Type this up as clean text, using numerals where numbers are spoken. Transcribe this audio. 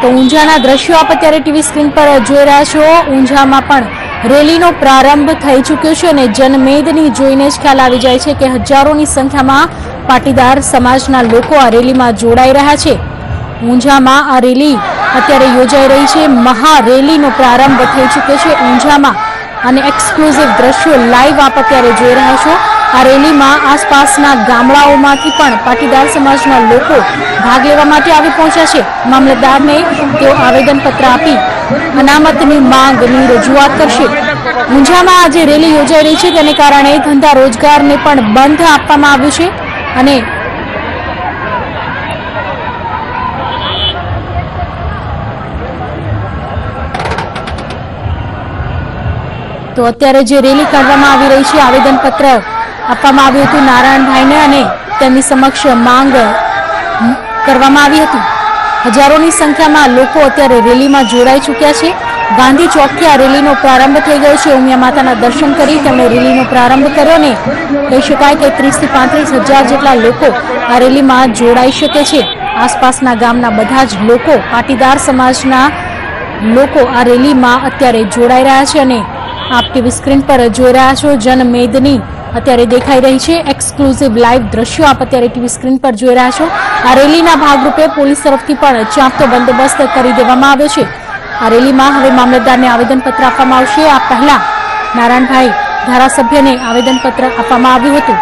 તો ઊંઝાના દ્રશ્યો આપ અત્યારે ટીવી સ્ક્રીન પર જોઈ રહ્યા છો। ઊંઝામાં પણ રેલીનો પ્રારંભ થઈ ચૂક્યો છે અને જનમેદની જોઈને જ ખ્યાલ આવી જાય છે કે હજારોની સંખ્યામાં પાટીદાર સમાજના લોકો આ રેલીમાં જોડાઈ રહ્યા છે। ઊંઝામાં આ રેલી અત્યારે યોજાઈ રહી છે। મહારેલીનો પ્રારંભ થઈ ચૂક્યો છે ઊંઝામાં અને એક્સક્લુઝિવ દ્રશ્યો લાઈવ આપ અત્યારે જોઈ રહ્યા છો। આ રેલીમાં આસપાસના ગામડાઓમાંથી પણ પાટીદાર સમાજના લોકો ભાગ લેવા માટે આવી પહોંચ્યા છે। મામલતદારને તેઓ આવેદનપત્ર આપી અનામતની માંગની રજૂઆત કરશે। ઊંઝામાં આજે રેલી યોજાઈ રહી છે તેને કારણે ધંધા રોજગારને પણ બંધ આપવામાં આવ્યું છે અને તો અત્યારે જે રેલી કાઢવામાં આવી રહી છે આવેદનપત્ર આપવામાં આવ્યું હતું નારાયણભાઈને અને તેમની સમક્ષ માંગ કરવામાં આવી હતી। હજારોની સંખ્યામાં લોકો અત્યારે રેલીમાં જોડાઈ ચૂક્યા છે। ગાંધી ચોકથી આ રેલીનો પ્રારંભ થઈ ગયો છે। ઉમિયા માતાના દર્શન કરી તેમણે રેલીનો પ્રારંભ કર્યો ને કહી શકાય કે 30 થી 35 હજાર જેટલા લોકો આ રેલીમાં જોડાઈ શકે છે। આસપાસના ગામના બધા જ લોકો પાટીદાર સમાજના લોકો આ રેલીમાં અત્યારે જોડાઈ રહ્યા છે અને આપ ટીવી સ્ક્રીન પર જોઈ રહ્યા છો જનમેદની અત્યારે દેખાઈ રહી છે। એક્સક્લુઝિવ લાઈવ દ્રશ્યો આપ અત્યારે ટીવી સ્ક્રીન પર જોઈ રહ્યા છો। આ રેલીના ભાગરૂપે પોલીસ તરફથી પણ ચાંપતો બંદોબસ્ત કરી દેવામાં આવ્યો છે। આ રેલીમાં હવે મામલતદારને આવેદનપત્ર આપવામાં આવશે। આ પહેલા નારાયણભાઈ ધારાસભ્યને આવેદનપત્ર આપવામાં આવ્યું હતું।